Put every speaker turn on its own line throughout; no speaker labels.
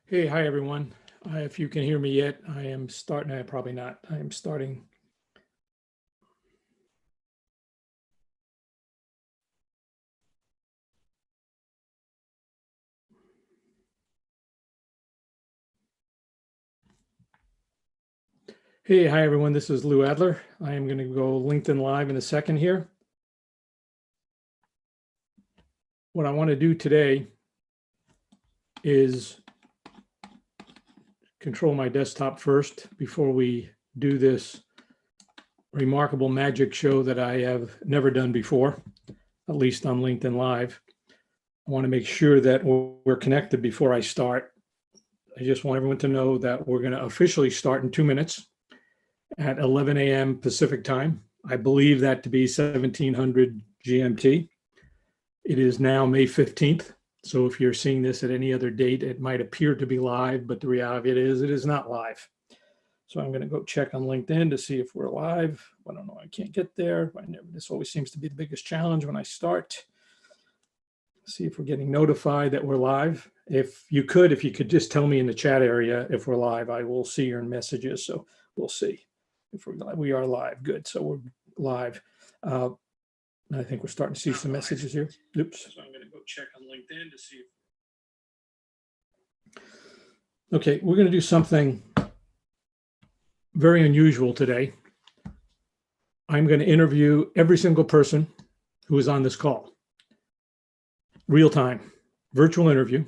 Hey, hi everyone. If you can hear me yet, I am starting. Probably not. I am starting. Hey, hi everyone. This is Lou Adler. I am going to go LinkedIn Live in a second here. What I want to do today is control my desktop first before we do this remarkable magic show that I have never done before, at least on LinkedIn Live. I want to make sure that we're connected before I start. I just want everyone to know that we're going to officially start in 2 minutes at 11 a.m. Pacific time. I believe that to be 1700 GMT. It is now May 15th. So if you're seeing this at any other date, it might appear to be live, but the reality it is not live. So I'm going to go check on LinkedIn to see if we're live. I don't know. I can't get there. This always seems to be the biggest challenge when I start. See if we're getting notified that we're live. If you could just tell me in the chat area if we're live, I will see your messages. So we'll see if we're live. We are live. Good. So we're live. I think we're starting to see some messages here. Oops. So I'm going to go check on LinkedIn to see. Okay, we're going to do something very unusual today. I'm going to interview every single person who is on this call. Real time, virtual interview.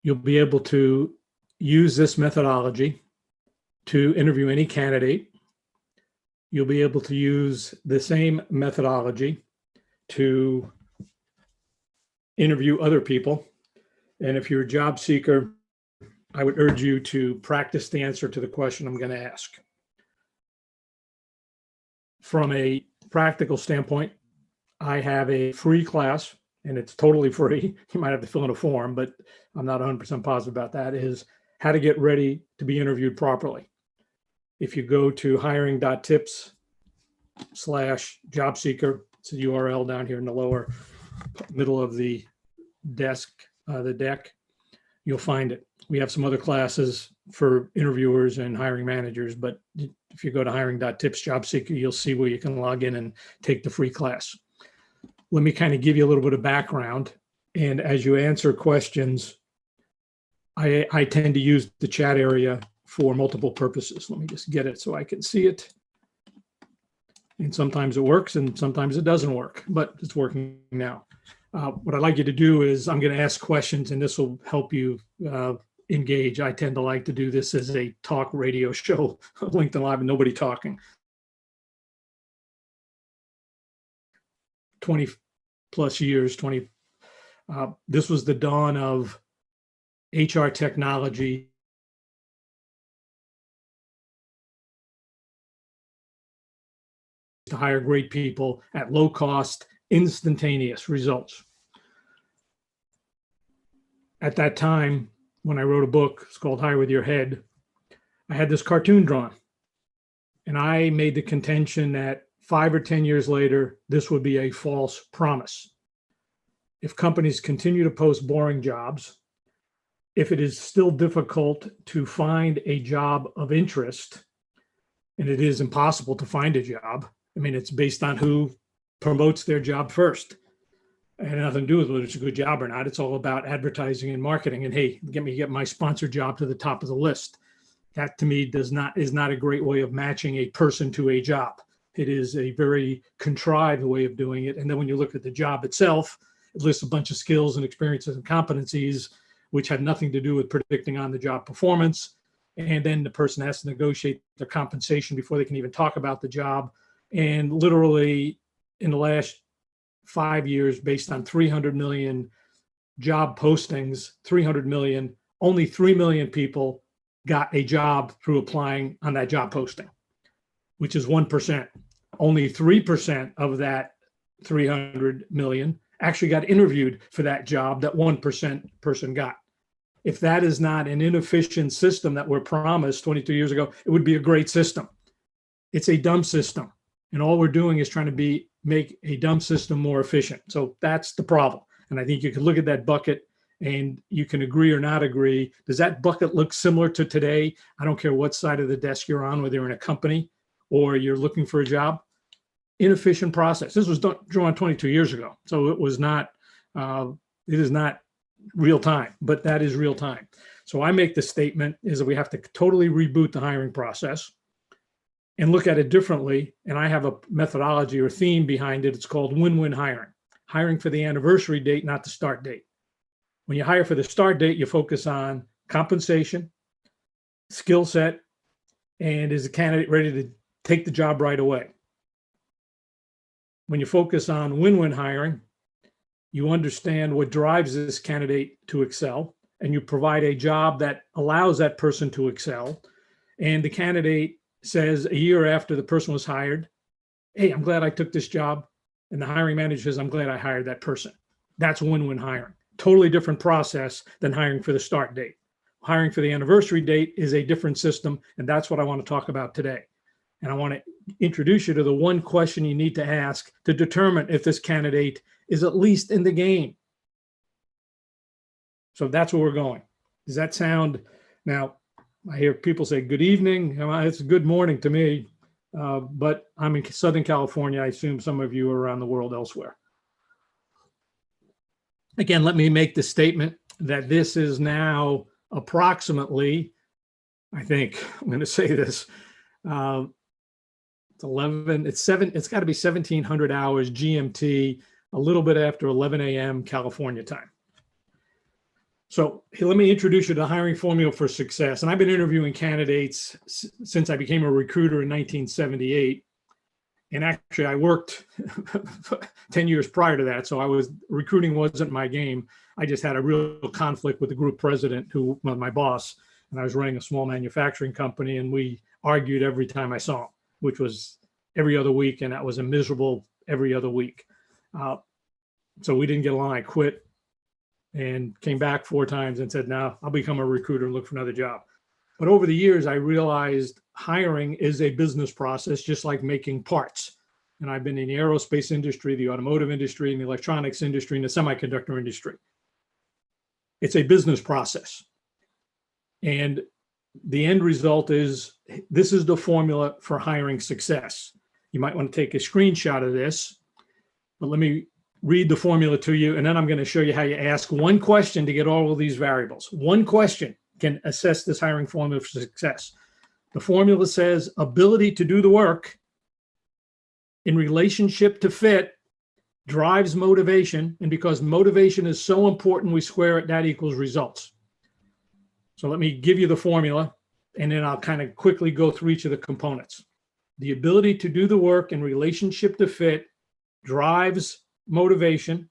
You'll be able to use this methodology to interview any candidate. You'll be able to use the same methodology to interview other people. And if you're a job seeker, I would urge you to practice the answer to the question I'm going to ask. From a practical standpoint, I have a free class, and it's totally free. You might have to fill in a form, but I'm not 100% positive about that, is how to get ready to be interviewed properly. If you go to hiring.tips/job seeker, it's a URL down here in the lower middle of the deck, you'll find it. We have some other classes for interviewers and hiring managers, but if you go to hiring.tips job seeker, you'll see where you can log in and take the free class. Let me kind of give you a little bit of background. And as you answer questions, I tend to use the chat area for multiple purposes. Let me just get it so I can see it. And sometimes it works and sometimes it doesn't work, but it's working now. What I'd like you to do is I'm going to ask questions, and this will help you engage. I tend to like to do this as a talk radio show, LinkedIn Live, and nobody talking. 20 plus years, this was the dawn of HR technology. To hire great people at low cost, instantaneous results. At that time, when I wrote a book, it's called Hire with Your Head, I had this cartoon drawn. And I made the contention that 5 or 10 years later, this would be a false promise. If companies continue to post boring jobs, if it is still difficult to find a job of interest, and it is impossible to find a job, I mean, it's based on who promotes their job first. It had nothing to do with whether it's a good job or not. It's all about advertising and marketing. And hey, get my sponsored job to the top of the list. That to me is not a great way of matching a person to a job. It is a very contrived way of doing it. And then when you look at the job itself, it lists a bunch of skills and experiences and competencies, which have nothing to do with predicting on the job performance. And then the person has to negotiate their compensation before they can even talk about the job. And literally in the last 5 years, based on 300 million job postings, 300 million, only 3 million people got a job through applying on that job posting, which is 1%. Only 3% of that 300 million actually got interviewed for that job that 1% person got. If that is not an inefficient system that we're promised 22 years ago, it would be a great system. It's a dumb system. And all we're doing is trying to make a dumb system more efficient. So that's the problem. And I think you can look at that bucket and you can agree or not agree. Does that bucket look similar to today? I don't care what side of the desk you're on, whether you're in a company or you're looking for a job. Inefficient process. This was drawn 22 years ago, so it was not. It is not real time, but that is real time. So I make the statement is that we have to totally reboot the hiring process and look at it differently. And I have a methodology or theme behind it. It's called win-win hiring. Hiring for the anniversary date, not the start date. When you hire for the start date, you focus on compensation, skill set, and is the candidate ready to take the job right away? When you focus on win-win hiring, you understand what drives this candidate to excel, and you provide a job that allows that person to excel. And the candidate says a year after the person was hired, hey, I'm glad I took this job. And the hiring manager says, I'm glad I hired that person. That's win-win hiring. Totally different process than hiring for the start date. Hiring for the anniversary date is a different system, and that's what I want to talk about today. And I want to introduce you to the one question you need to ask to determine if this candidate is at least in the game. So that's where we're going. Does that sound? Now, I hear people say good evening. It's good morning to me, but I'm in Southern California. I assume some of you are around the world elsewhere. Again, let me make the statement that this is now approximately, I think I'm going to say this, it's 11, it's 7, it's got to be 1700 hours GMT, a little bit after 11 a.m. California time. So let me introduce you to the hiring formula for success. And I've been interviewing candidates since I became a recruiter in 1978. And actually, I worked 10 years prior to that. So recruiting wasn't my game. I just had a real conflict with the group president, who was my boss. And I was running a small manufacturing company, and we argued every time I saw him, which was every other week. And that was a miserable every other week. So we didn't get along. I quit and came back 4 times and said, no, I'll become a recruiter and look for another job. But over the years, I realized hiring is a business process, just like making parts. And I've been in the aerospace industry, the automotive industry, and the electronics industry, and the semiconductor industry. It's a business process. And the end result is, this is the formula for hiring success. You might want to take a screenshot of this, but let me read the formula to you, and then I'm going to show you how you ask one question to get all of these variables. One question can assess this hiring formula for success. The formula says ability to do the work in relationship to fit drives motivation, and because motivation is so important, we square it, that equals results. So let me give you the formula, and then I'll kind of quickly go through each of the components. The ability to do the work in relationship to fit drives motivation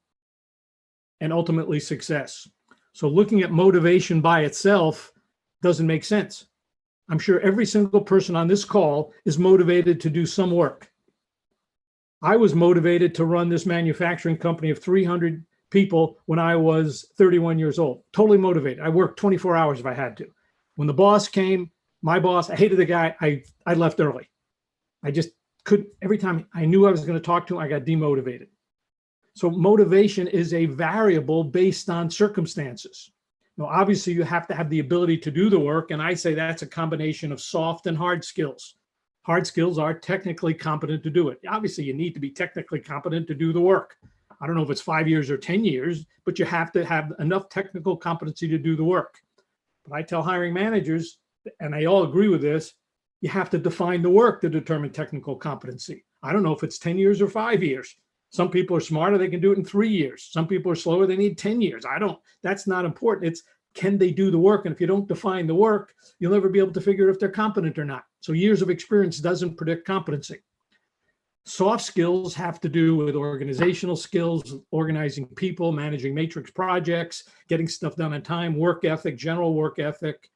and ultimately success. So looking at motivation by itself doesn't make sense. I'm sure every single person on this call is motivated to do some work. I was motivated to run this manufacturing company of 300 people when I was 31 years old. Totally motivated. I worked 24 hours if I had to. When the boss came, my boss, I hated the guy, I left early. I just couldn't, every time I knew I was going to talk to him, I got demotivated. So motivation is a variable based on circumstances. Now, obviously, you have to have the ability to do the work, and I say that's a combination of soft and hard skills. Hard skills are technically competent to do it. Obviously, you need to be technically competent to do the work. I don't know if it's 5 years or 10 years, but you have to have enough technical competency to do the work. But I tell hiring managers, and they all agree with this, you have to define the work to determine technical competency. I don't know if it's 10 years or 5 years. Some people are smarter, they can do it in 3 years. Some people are slower, they need 10 years. That's not important. It's, can they do the work? And if you don't define the work, you'll never be able to figure if they're competent or not. So years of experience doesn't predict competency. Soft skills have to do with organizational skills, organizing people, managing matrix projects, getting stuff done on time, work ethic, general work ethic,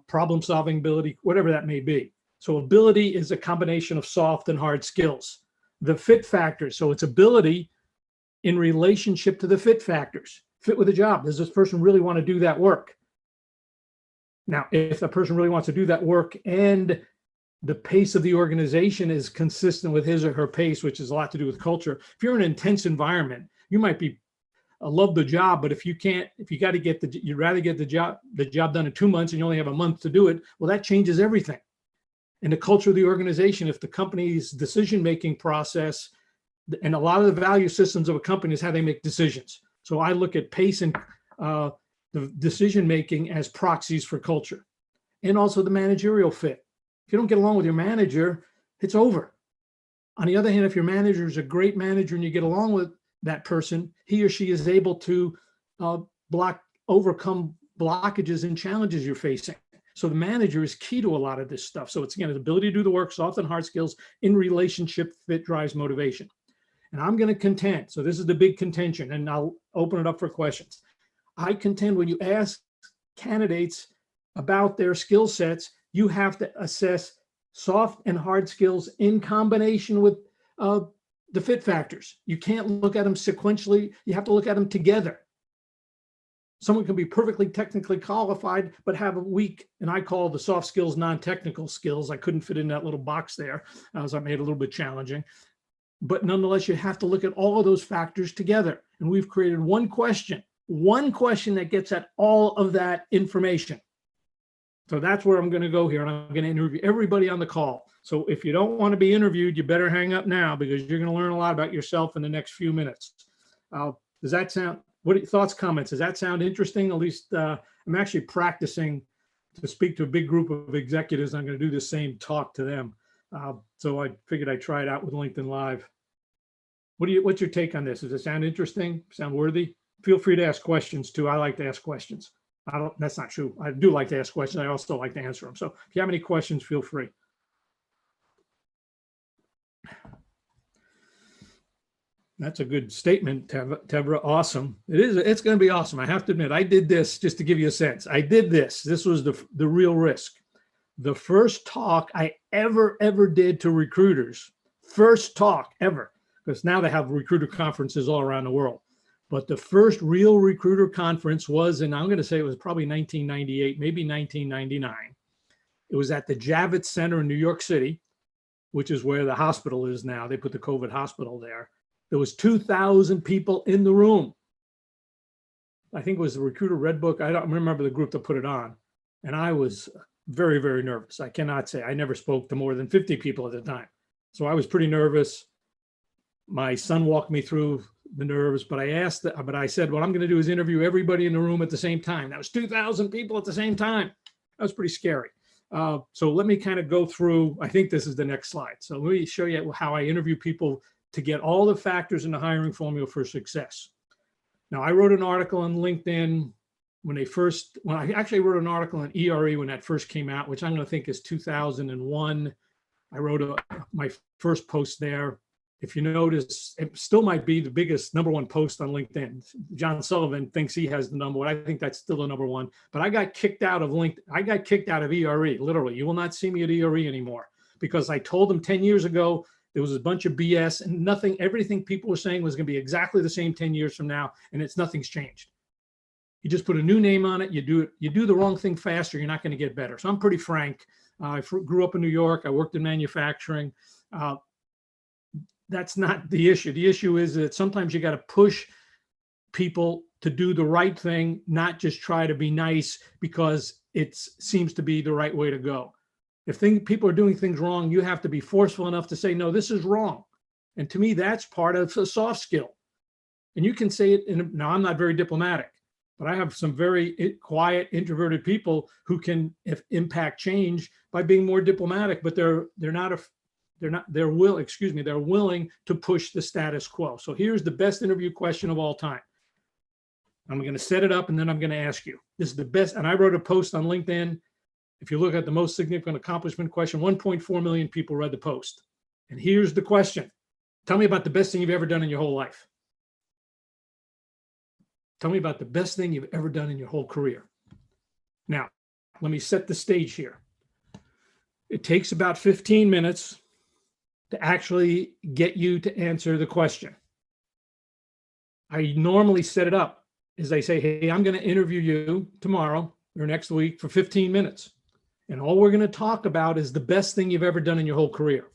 problem-solving ability, whatever that may be. So ability is a combination of soft and hard skills. The fit factors, so it's ability in relationship to the fit factors. Fit with the job. Does this person really want to do that work? Now, if the person really wants to do that work and the pace of the organization is consistent with his or her pace, which has a lot to do with culture. If you're in an intense environment, you might be love the job, but if you got to get you'd rather get the job done in 2 months and you only have a month to do it, well, that changes everything. And the culture of the organization, if the company's decision-making process, and a lot of the value systems of a company is how they make decisions. So I look at pace and the decision-making as proxies for culture, and also the managerial fit. If you don't get along with your manager, it's over. On the other hand, if your manager is a great manager and you get along with that person, he or she is able to overcome blockages and challenges you're facing. So the manager is key to a lot of this stuff. So it's, again, his ability to do the work, soft and hard skills, in relationship fit drives motivation. And I'm going to contend, so this is the big contention, and I'll open it up for questions. I contend when you ask candidates about their skill sets, you have to assess soft and hard skills in combination with the fit factors. You can't look at them sequentially. You have to look at them together. Someone can be perfectly technically qualified, but have a weak, and I call the soft skills non-technical skills. I couldn't fit in that little box there, so I made it a little bit challenging. But nonetheless, you have to look at all of those factors together. And we've created one question that gets at all of that information. So that's where I'm going to go here, and I'm going to interview everybody on the call. So if you don't want to be interviewed, you better hang up now, because you're going to learn a lot about yourself in the next few minutes. Does that sound, what are your thoughts, comments? Does that sound interesting? At least I'm actually practicing to speak to a big group of executives. I'm going to do the same talk to them. So I figured I'd try it out with LinkedIn Live. What's your take on this? Does it sound interesting? Sound worthy? Feel free to ask questions too. I like to ask questions. That's not true. I do like to ask questions. I also like to answer them. So if you have any questions, feel free. That's a good statement, Tevra. Awesome. It is. It's going to be awesome. I have to admit, I did this just to give you a sense. I did this. This was the real risk. The first talk I ever did to recruiters, first talk ever, because now they have recruiter conferences all around the world. But the first real recruiter conference was, and I'm going to say it was probably 1998, maybe 1999. It was at the Javits Center in New York City, which is where the hospital is now. They put the COVID hospital there. There was 2,000 people in the room. I think it was the Recruiter Red Book. I don't remember the group that put it on. And I was very, very nervous. I cannot say I never spoke to more than 50 people at the time. So I was pretty nervous. My son walked me through the nerves, but I said, what I'm going to do is interview everybody in the room at the same time. That was 2,000 people at the same time. That was pretty scary. So let me kind of go through, I think this is the next slide. So let me show you how I interview people to get all the factors in the hiring formula for success. Now, I wrote an article on LinkedIn when I actually wrote an article on ERE when that first came out, which I'm going to think is 2001. I wrote my first post there. If you notice, it still might be the biggest #1 post on LinkedIn. John Sullivan thinks he has the number one. I think that's still the #1. But I got kicked out of LinkedIn. I got kicked out of ERE, literally. You will not see me at ERE anymore, because I told them 10 years ago there was a bunch of BS and everything people were saying was going to be exactly the same 10 years from now, and nothing's changed. You just put a new name on it. You do the wrong thing faster, you're not going to get better. So I'm pretty frank. I grew up in New York. I worked in manufacturing. That's not the issue. The issue is that sometimes you got to push people to do the right thing, not just try to be nice because it seems to be the right way to go. If people are doing things wrong, you have to be forceful enough to say, no, this is wrong. And to me, that's part of a soft skill. And you can say it now I'm not very diplomatic, but I have some very quiet, introverted people who can impact change by being more diplomatic, but they're willing to push the status quo. So here's the best interview question of all time. I'm going to set it up and then I'm going to ask you. This is the best. And I wrote a post on LinkedIn. If you look at the most significant accomplishment question, 1.4 million people read the post. And here's the question. Tell me about the best thing you've ever done in your whole life. Tell me about the best thing you've ever done in your whole career. Now, let me set the stage here. It takes about 15 minutes to actually get you to answer the question. I normally set it up as I say, hey, I'm going to interview you tomorrow or next week for 15 minutes. And all we're going to talk about is the best thing you've ever done in your whole career.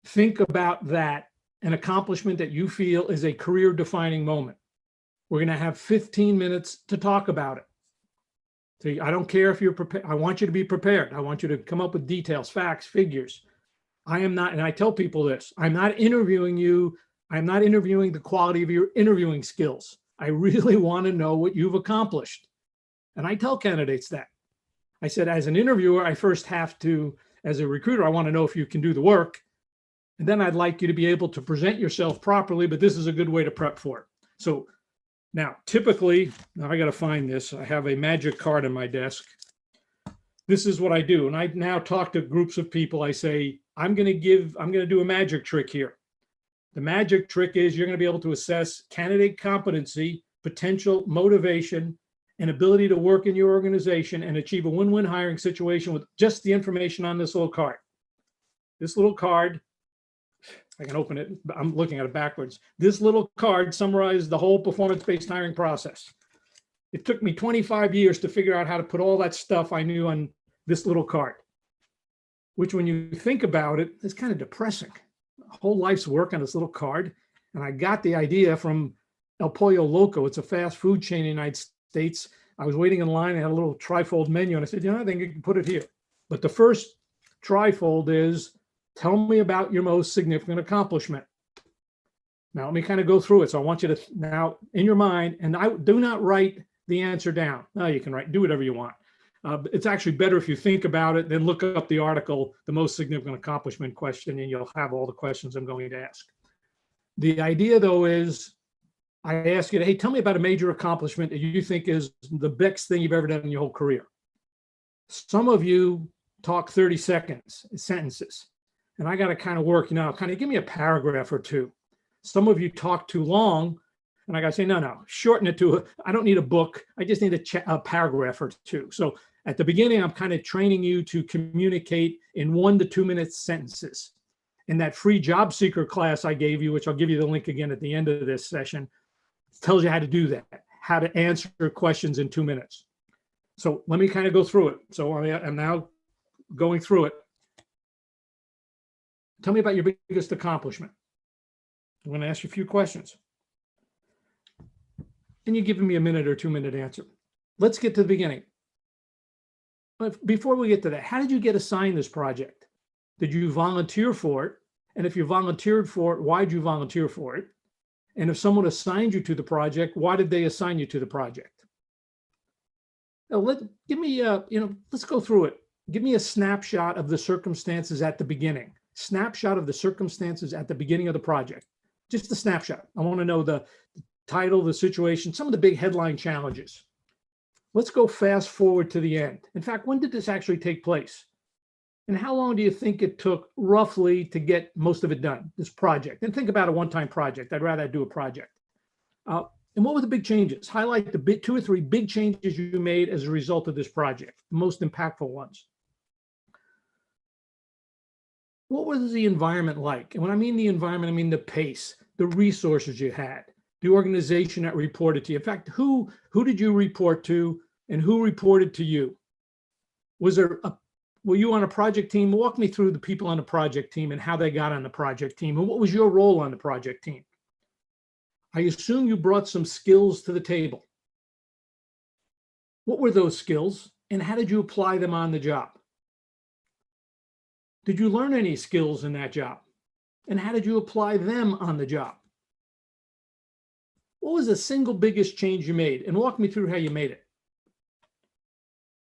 Think about that, an accomplishment that you feel is a career-defining moment. We're going to have 15 minutes to talk about it. So I don't care if you're prepared. I want you to be prepared. I want you to come up with details, facts, figures. I am not, and I tell people this, I'm not interviewing you. I'm not interviewing the quality of your interviewing skills. I really want to know what you've accomplished. And I tell candidates that. I said, as an interviewer, I first have to, as a recruiter, I want to know if you can do the work. And then I'd like you to be able to present yourself properly, but this is a good way to prep for it. So now, typically, now I got to find this. I have a magic card on my desk. This is what I do. And I now talk to groups of people. I say, I'm going to do a magic trick here. The magic trick is you're going to be able to assess candidate competency, potential, motivation, and ability to work in your organization and achieve a win-win hiring situation with just the information on this little card. This little card, I can open it. I'm looking at it backwards. This little card summarizes the whole performance-based hiring process. It took me 25 years to figure out how to put all that stuff I knew on this little card, which when you think about it, is kind of depressing. A whole life's work on this little card. And I got the idea from El Pollo Loco. It's a fast food chain in the United States. I was waiting in line. I had a little trifold menu. And I said, I think you can put it here. But the first trifold is, tell me about your most significant accomplishment. Now, let me kind of go through it. So I want you to now, in your mind, and I do not write the answer down. No, you can do whatever you want. It's actually better if you think about it, then look up the article, the most significant accomplishment question, and you'll have all the questions I'm going to ask. The idea, though, is I ask you to, hey, tell me about a major accomplishment that you think is the best thing you've ever done in your whole career. Some of you talk 30 sentences, and I got to kind of work, kind of give me a paragraph or two. Some of you talk too long, and I got to say, no, shorten it to, I don't need a book. I just need a paragraph or two. So at the beginning, I'm kind of training you to communicate in 1 to 2 minute sentences. In that free job seeker class I gave you, which I'll give you the link again at the end of this session, tells you how to do that, how to answer questions in 2 minutes. So let me kind of go through it. So I'm now going through it. Tell me about your biggest accomplishment. I'm going to ask you a few questions. And you're giving me a minute or 2 minute answer. Let's get to the beginning. But before we get to that, how did you get assigned this project? Did you volunteer for it? And if you volunteered for it, why did you volunteer for it? And if someone assigned you to the project, why did they assign you to the project? Now, let's go through it. Give me a snapshot of the circumstances at the beginning. Snapshot of the circumstances at the beginning of the project. Just a snapshot. I want to know the title, the situation, some of the big headline challenges. Let's go fast forward to the end. In fact, when did this actually take place? And how long do you think it took roughly to get most of it done, this project? And think about a one-time project. I'd rather do a project. And what were the big changes? Highlight the 2 or 3 big changes you made as a result of this project, the most impactful ones. What was the environment like? And when I mean the environment, I mean the pace, the resources you had, the organization that reported to you. In fact, who did you report to and who reported to you? Were you on a project team? Walk me through the people on the project team and how they got on the project team and what was your role on the project team. I assume you brought some skills to the table. What were those skills and how did you apply them on the job? Did you learn any skills in that job? And how did you apply them on the job? What was the single biggest change you made? And walk me through how you made it.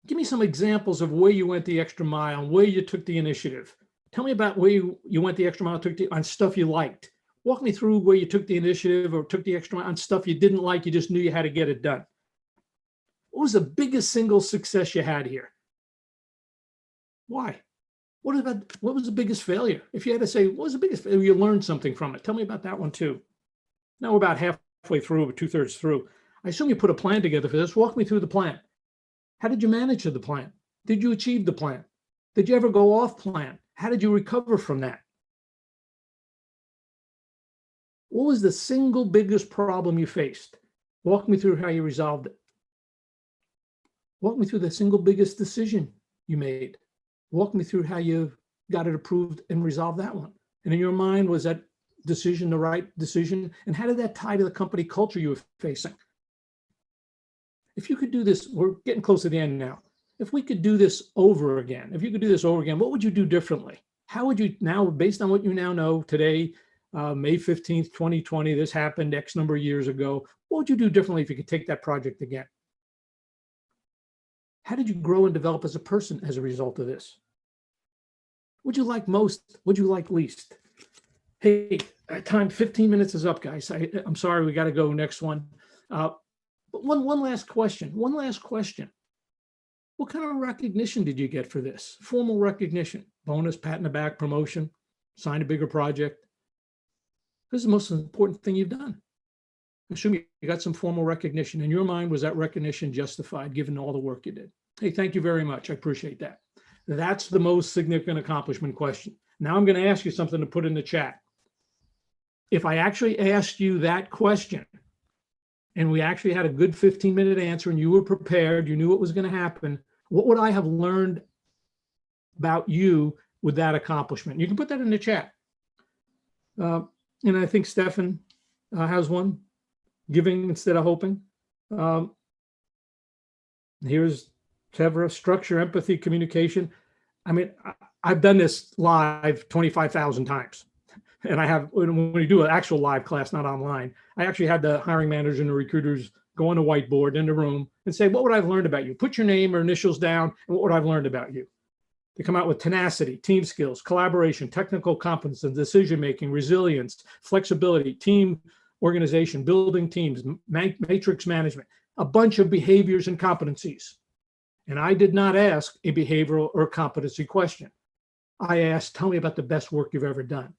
Give me some examples of where you went the extra mile, where you took the initiative. Tell me about where you went the extra mile, on stuff you liked. Walk me through where you took the initiative or took the extra mile on stuff you didn't like, you just knew you had to get it done. What was the biggest single success you had here? Why? What was the biggest failure? If you had to say, what was the biggest failure? You learned something from it. Tell me about that one too. Now we're about halfway through, or 2/3 through. I assume you put a plan together for this. Walk me through the plan. How did you manage the plan? Did you achieve the plan? Did you ever go off plan? How did you recover from that? What was the single biggest problem you faced? Walk me through how you resolved it. Walk me through the single biggest decision you made. Walk me through how you got it approved and resolved that one. And in your mind, was that decision the right decision? And how did that tie to the company culture you were facing? if you could do this, we're getting close to the end now. If we could do this over again, if you could do this over again, what would you do differently? How would you now, based on what you now know today, May 15th, 2020, this happened X number of years ago. What would you do differently if you could take that project again? How did you grow and develop as a person as a result of this? What'd you like most? What'd you like least? Hey, time 15 minutes is up, guys. I'm sorry, we got to go next one. But one last question. One last question. What kind of recognition did you get for this? Formal recognition, bonus, pat in the back, promotion, sign a bigger project. This is the most important thing you've done. Assume you got some formal recognition. In your mind, was that recognition justified given all the work you did? Hey, thank you very much. I appreciate that. That's the most significant accomplishment question. Now I'm going to ask you something to put in the chat. If I actually asked you that question and we actually had a good 15-minute answer and you were prepared, you knew what was going to happen, what would I have learned about you with that accomplishment? You can put that in the chat. And I think Stefan has one, giving instead of hoping. Here's Tevra, structure, empathy, communication. I mean, I've done this live 25,000 times. And I have, when we do an actual live class, not online, I actually had the hiring managers and the recruiters go on the whiteboard in the room and say, what would I have learned about you? Put your name or initials down, and what would I have learned about you? They come out with tenacity, team skills, collaboration, technical competence, and decision-making, resilience, flexibility, team organization, building teams, matrix management, a bunch of behaviors and competencies. And I did not ask a behavioral or competency question. I asked, tell me about the best work you've ever done.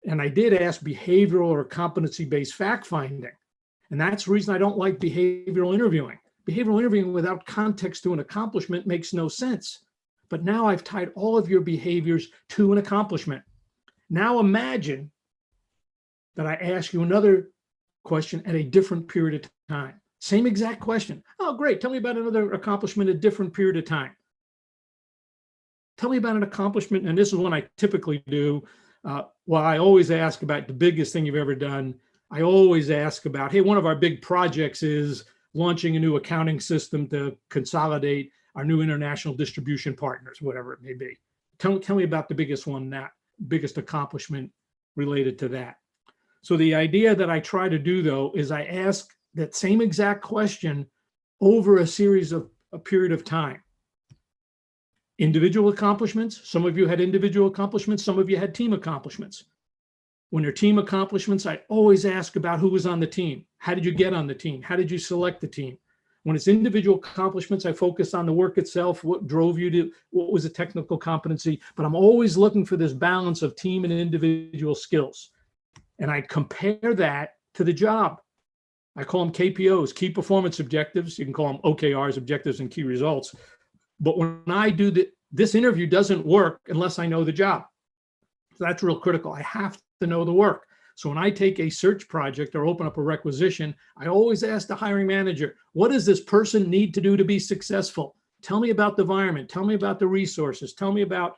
And I did ask behavioral or competency-based fact-finding. And that's the reason I don't like behavioral interviewing. Behavioral interviewing without context to an accomplishment makes no sense. But now I've tied all of your behaviors to an accomplishment. Now imagine that I ask you another question at a different period of time. Same exact question. Oh, great. Tell me about another accomplishment at a different period of time. Tell me about an accomplishment. And this is what I typically do. Well, I always ask about the biggest thing you've ever done. I always ask about, hey, one of our big projects is launching a new accounting system to consolidate our new international distribution partners, whatever it may be. Tell me about the biggest one, that biggest accomplishment related to that. So the idea that I try to do, though, is I ask that same exact question over a series of a period of time. Individual accomplishments. Some of you had individual accomplishments. Some of you had team accomplishments. When they're team accomplishments, I always ask about who was on the team. How did you get on the team? How did you select the team? When it's individual accomplishments, I focus on the work itself, what drove you to, what was a technical competency, but I'm always looking for this balance of team and individual skills. And I compare that to the job. I call them KPOs, key performance objectives. You can call them OKRs, objectives and key results. But when I do this interview doesn't work unless I know the job. So that's real critical. I have to know the work. So when I take a search project or open up a requisition, I always ask the hiring manager, what does this person need to do to be successful? Tell me about the environment. Tell me about the resources. Tell me about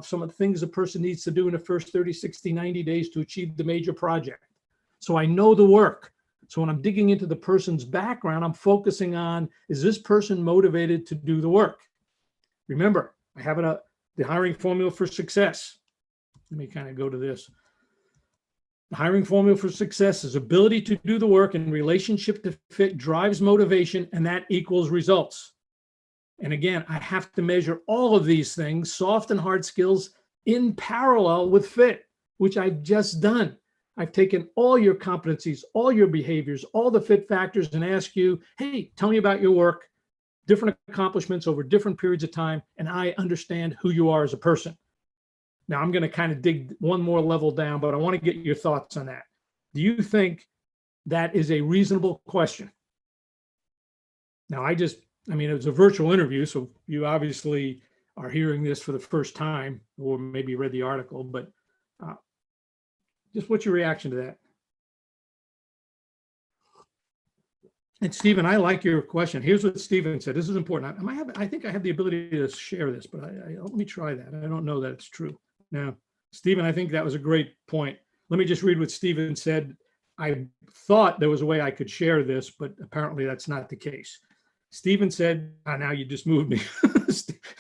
some of the things a person needs to do in the first 30, 60, 90 days to achieve the major project. So I know the work. So when I'm digging into the person's background, I'm focusing on, is this person motivated to do the work? Remember, I have the hiring formula for success. Let me kind of go to this. The hiring formula for success is ability to do the work in relationship to fit drives motivation, and that equals results. And again, I have to measure all of these things, soft and hard skills, in parallel with fit, which I've just done. I've taken all your competencies, all your behaviors, all the fit factors, and asked you, hey, tell me about your work, different accomplishments over different periods of time, and I understand who you are as a person. Now, I'm going to kind of dig one more level down, but I want to get your thoughts on that. Do you think that is a reasonable question? Now, I mean, it was a virtual interview, so you obviously are hearing this for the first time, or maybe read the article, but just what's your reaction to that? And Stephen, I like your question. Here's what Stephen said. This is important. I think I have the ability to share this, but let me try that. I don't know that it's true. Now, Stephen, I think that was a great point. Let me just read what Stephen said. I thought there was a way I could share this, but apparently that's not the case. Stephen said, now you just moved me.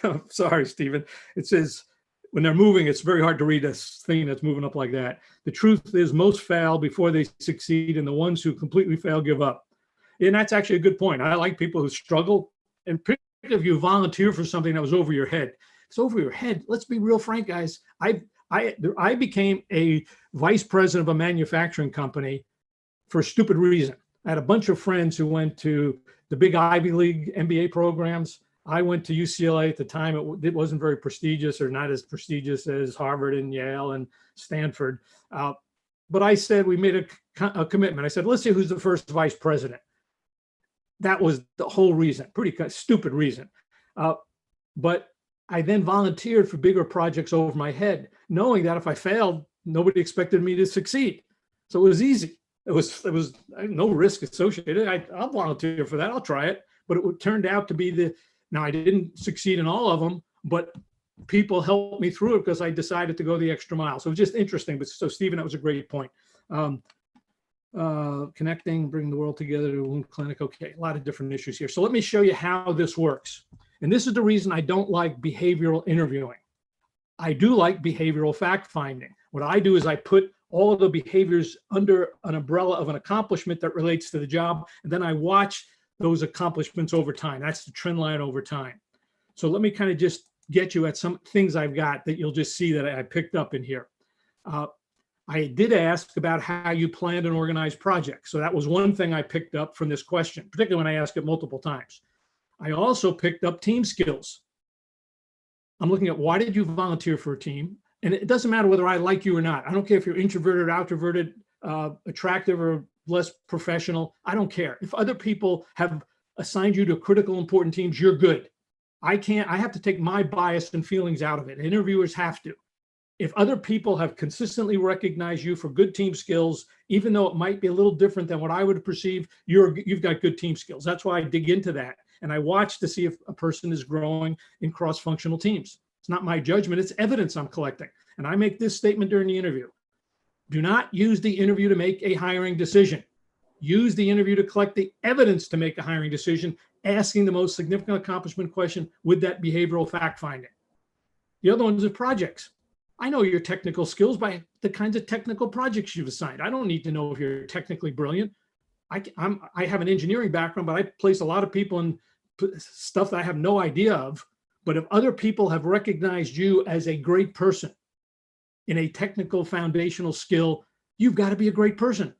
I'm sorry, Stephen. It says, when they're moving, it's very hard to read a thing that's moving up like that. The truth is most fail before they succeed, and the ones who completely fail give up. And that's actually a good point. I like people who struggle, and particularly if you volunteer for something that was over your head. It's over your head. Let's be real frank, guys. I became a vice president of a manufacturing company for a stupid reason. I had a bunch of friends who went to the big Ivy League MBA programs. I went to UCLA at the time. It wasn't very prestigious, or not as prestigious as Harvard and Yale and Stanford. But I said, we made a commitment. I said, let's see who's the first vice president. That was the whole reason, pretty stupid reason. But I then volunteered for bigger projects over my head, knowing that if I failed, nobody expected me to succeed. So it was easy. It was no risk associated. I'll volunteer for that. I'll try it. But it turned out to be now I didn't succeed in all of them, but people helped me through it because I decided to go the extra mile. So it was just interesting. But so Stephen, that was a great point. Connecting, bringing the world together to wound clinic. Okay, a lot of different issues here. So let me show you how this works. And this is the reason I don't like behavioral interviewing. I do like behavioral fact finding. What I do is I put all of the behaviors under an umbrella of an accomplishment that relates to the job, and then I watch those accomplishments over time. That's the trend line over time. So let me kind of just get you at some things I've got that you'll just see that I picked up in here. I did ask about how you planned and organized projects. So that was one thing I picked up from this question, particularly when I asked it multiple times. I also picked up team skills. I'm looking at, why did you volunteer for a team? And it doesn't matter whether I like you or not. I don't care if you're introverted, outroverted, attractive, or less professional. I don't care. If other people have assigned you to critical, important teams, you're good. I have to take my bias and feelings out of it. Interviewers have to. If other people have consistently recognized you for good team skills, even though it might be a little different than what I would perceive, you've got good team skills. That's why I dig into that. And I watch to see if a person is growing in cross-functional teams. It's not my judgment, it's evidence I'm collecting. And I make this statement during the interview. Do not use the interview to make a hiring decision. Use the interview to collect the evidence to make a hiring decision, asking the most significant accomplishment question with that behavioral fact finding. The other one is projects. I know your technical skills by the kinds of technical projects you've assigned. I don't need to know if you're technically brilliant. I have an engineering background, but I place a lot of people in stuff that I have no idea of. But if other people have recognized you as a great person in a technical foundational skill, you've got to be a great person.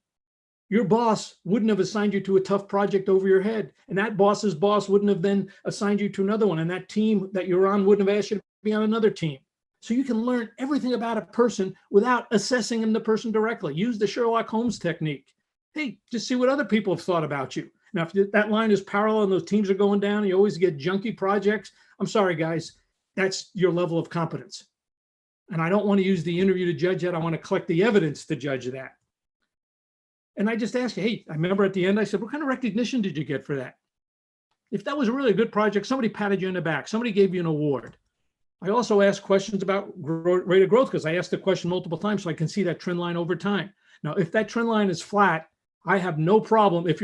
Your boss wouldn't have assigned you to a tough project over your head. And that boss's boss wouldn't have then assigned you to another one. And that team that you're on wouldn't have asked you to be on another team. So you can learn everything about a person without assessing the person directly. Use the Sherlock Holmes technique. Hey, just see what other people have thought about you. Now, if that line is parallel and those teams are going down, and you always get junky projects, I'm sorry, guys, that's your level of competence. And I don't want to use the interview to judge that. I want to collect the evidence to judge that. And I just ask you, hey, I remember at the end, I said, what kind of recognition did you get for that? If that was a really good project, somebody patted you in the back, somebody gave you an award. I also ask questions about rate of growth because I asked the question multiple times so I can see that trend line over time. Now, if that trend line is flat, I have no problem if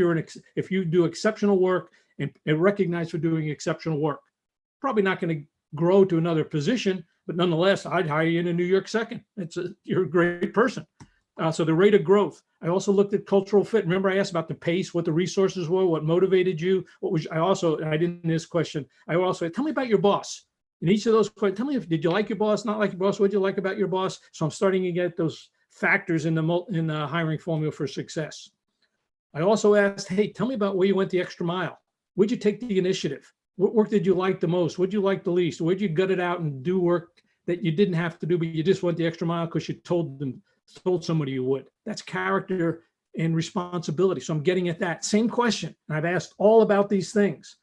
you do exceptional work and recognized for doing exceptional work. Probably not going to grow to another position, but nonetheless, I'd hire you in a New York second. You're a great person. So the rate of growth. I also looked at cultural fit. Remember, I asked about the pace, what the resources were, what motivated you. I didn't this question. I also tell me about your boss. In each of those questions, tell me did you like your boss, not like your boss, what did you like about your boss? So I'm starting to get those factors in the hiring formula for success. I also asked, hey, tell me about where you went the extra mile. Where'd you take the initiative? What work did you like the most? What'd you like the least? Where'd you gut it out and do work that you didn't have to do, but you just went the extra mile because you told somebody you would? That's character and responsibility. So I'm getting at that same question. And I've asked all about these things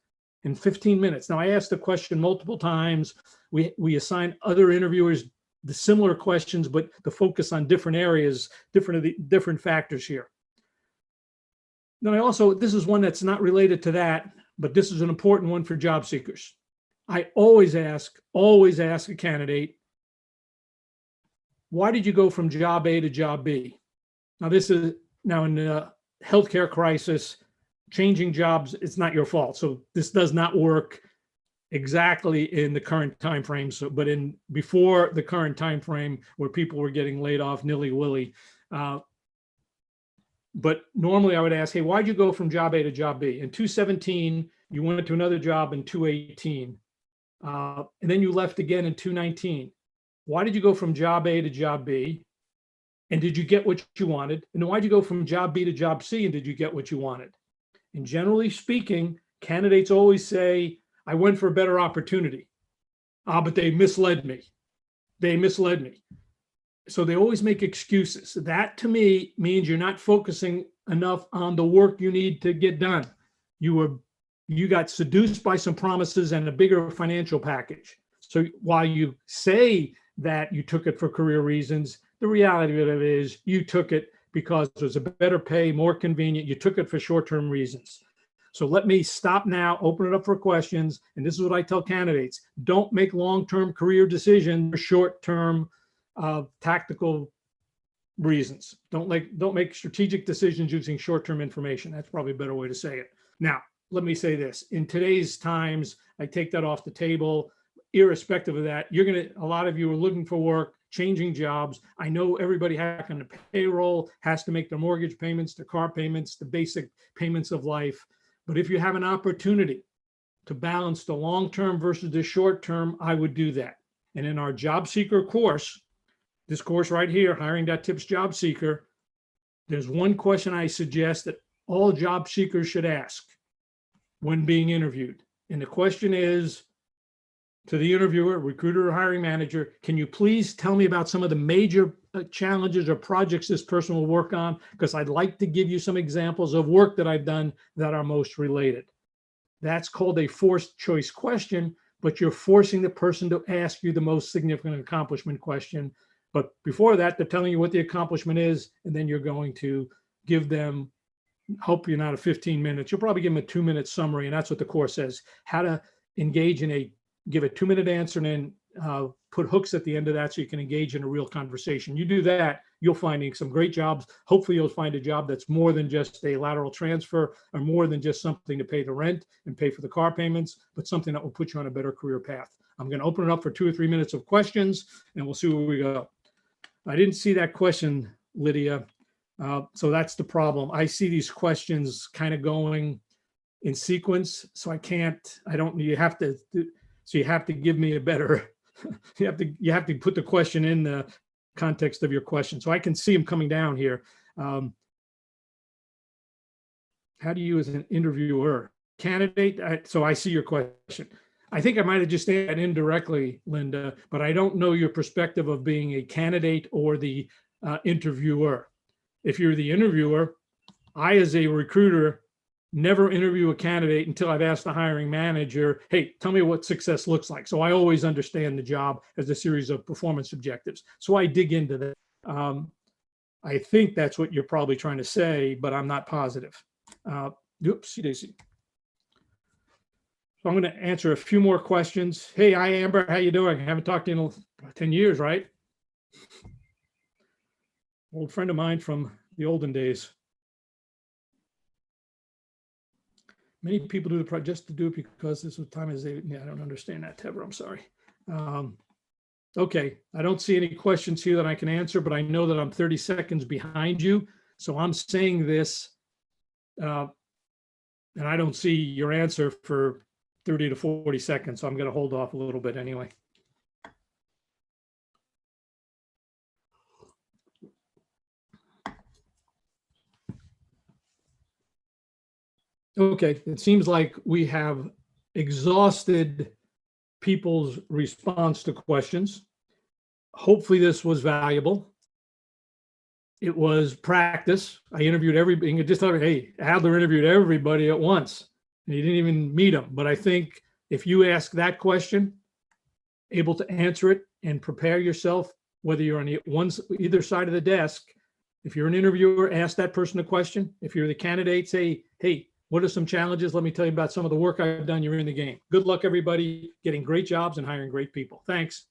in 15 minutes. Now I asked the question multiple times. We assign other interviewers the similar questions, but the focus on different areas, different factors here. Then this is one that's not related to that, but this is an important one for job seekers. I always ask a candidate, why did you go from job A to job B? Now in the healthcare crisis, changing jobs, it's not your fault. So this does not work exactly in the current time frame. So, but in before the current time frame where people were getting laid off nilly-willy. But normally I would ask, hey, why'd you go from job A to job B? In 217, you went to another job in 218. And then you left again in 219. Why did you go from job A to job B? And did you get what you wanted? And then why'd you go from job B to job C? And did you get what you wanted? And generally speaking, candidates always say, I went for a better opportunity. But they misled me. They misled me. So they always make excuses. That to me means you're not focusing enough on the work you need to get done. You got seduced by some promises and a bigger financial package. So while you say that you took it for career reasons, the reality of it is you took it because there's a better pay, more convenient. You took it for short-term reasons. So let me stop now, open it up for questions. And this is what I tell candidates. Don't make long-term career decisions for short-term tactical reasons. Don't make strategic decisions using short-term information. That's probably a better way to say it. Now, let me say this. In today's times, I take that off the table. Irrespective of that, a lot of you are looking for work, changing jobs. I know everybody having a payroll has to make their mortgage payments, their car payments, the basic payments of life. But if you have an opportunity to balance the long-term versus the short-term, I would do that. And in our job seeker course, this course right here, Hiring.Tips Job Seeker, there's one question I suggest that all job seekers should ask when being interviewed. And the question is to the interviewer, recruiter, or hiring manager, can you please tell me about some of the major challenges or projects this person will work on? Because I'd like to give you some examples of work that I've done that are most related. That's called a forced choice question, but you're forcing the person to ask you the most significant accomplishment question. But before that, they're telling you what the accomplishment is, and then you're going to give them, hopefully not a 15 minutes, you'll probably give them a 2-minute summary, and that's what the course says, how to engage give a 2-minute answer and then put hooks at the end of that so you can engage in a real conversation. You do that, you'll find some great jobs. Hopefully you'll find a job that's more than just a lateral transfer or more than just something to pay the rent and pay for the car payments, but something that will put you on a better career path. I'm going to open it up for 2 or 3 minutes of questions and we'll see where we go. I didn't see that question, Lydia. So that's the problem. I see these questions kind of going in sequence. So you have to give me a better, you have to put the question in the context of your question. So I can see them coming down here. How do you as an interviewer, candidate? So I see your question. I think I might have just said that indirectly, Linda, but I don't know your perspective of being a candidate or the interviewer. If you're the interviewer, I, as a recruiter, never interview a candidate until I've asked the hiring manager, hey, tell me what success looks like. So I always understand the job as a series of performance objectives. So I dig into that. I think that's what you're probably trying to say, but I'm not positive. Oopsie daisy. So I'm going to answer a few more questions. Hey, hi, Amber. How you doing? I haven't talked to you in 10 years, right? Old friend of mine from the olden days. Many people do the project just to do it because this was time as they, yeah, I don't understand that, Tevra. I'm sorry. Okay, I don't see any questions here that I can answer, but I know that I'm 30 seconds behind you. So I'm saying this, and I don't see your answer for 30 to 40 seconds. So I'm going to hold off a little bit anyway. Okay, it seems like we have exhausted people's response to questions. Hopefully this was valuable. It was practice. I interviewed everybody. Just thought, hey, Adler interviewed everybody at once, and he didn't even meet them. But I think if you ask that question, able to answer it and prepare yourself, whether you're on either side of the desk, if you're an interviewer, ask that person a question. If you're the candidate, say, hey, what are some challenges? Let me tell you about some of the work I've done. You're in the game. Good luck, everybody, getting great jobs and hiring great people. Thanks.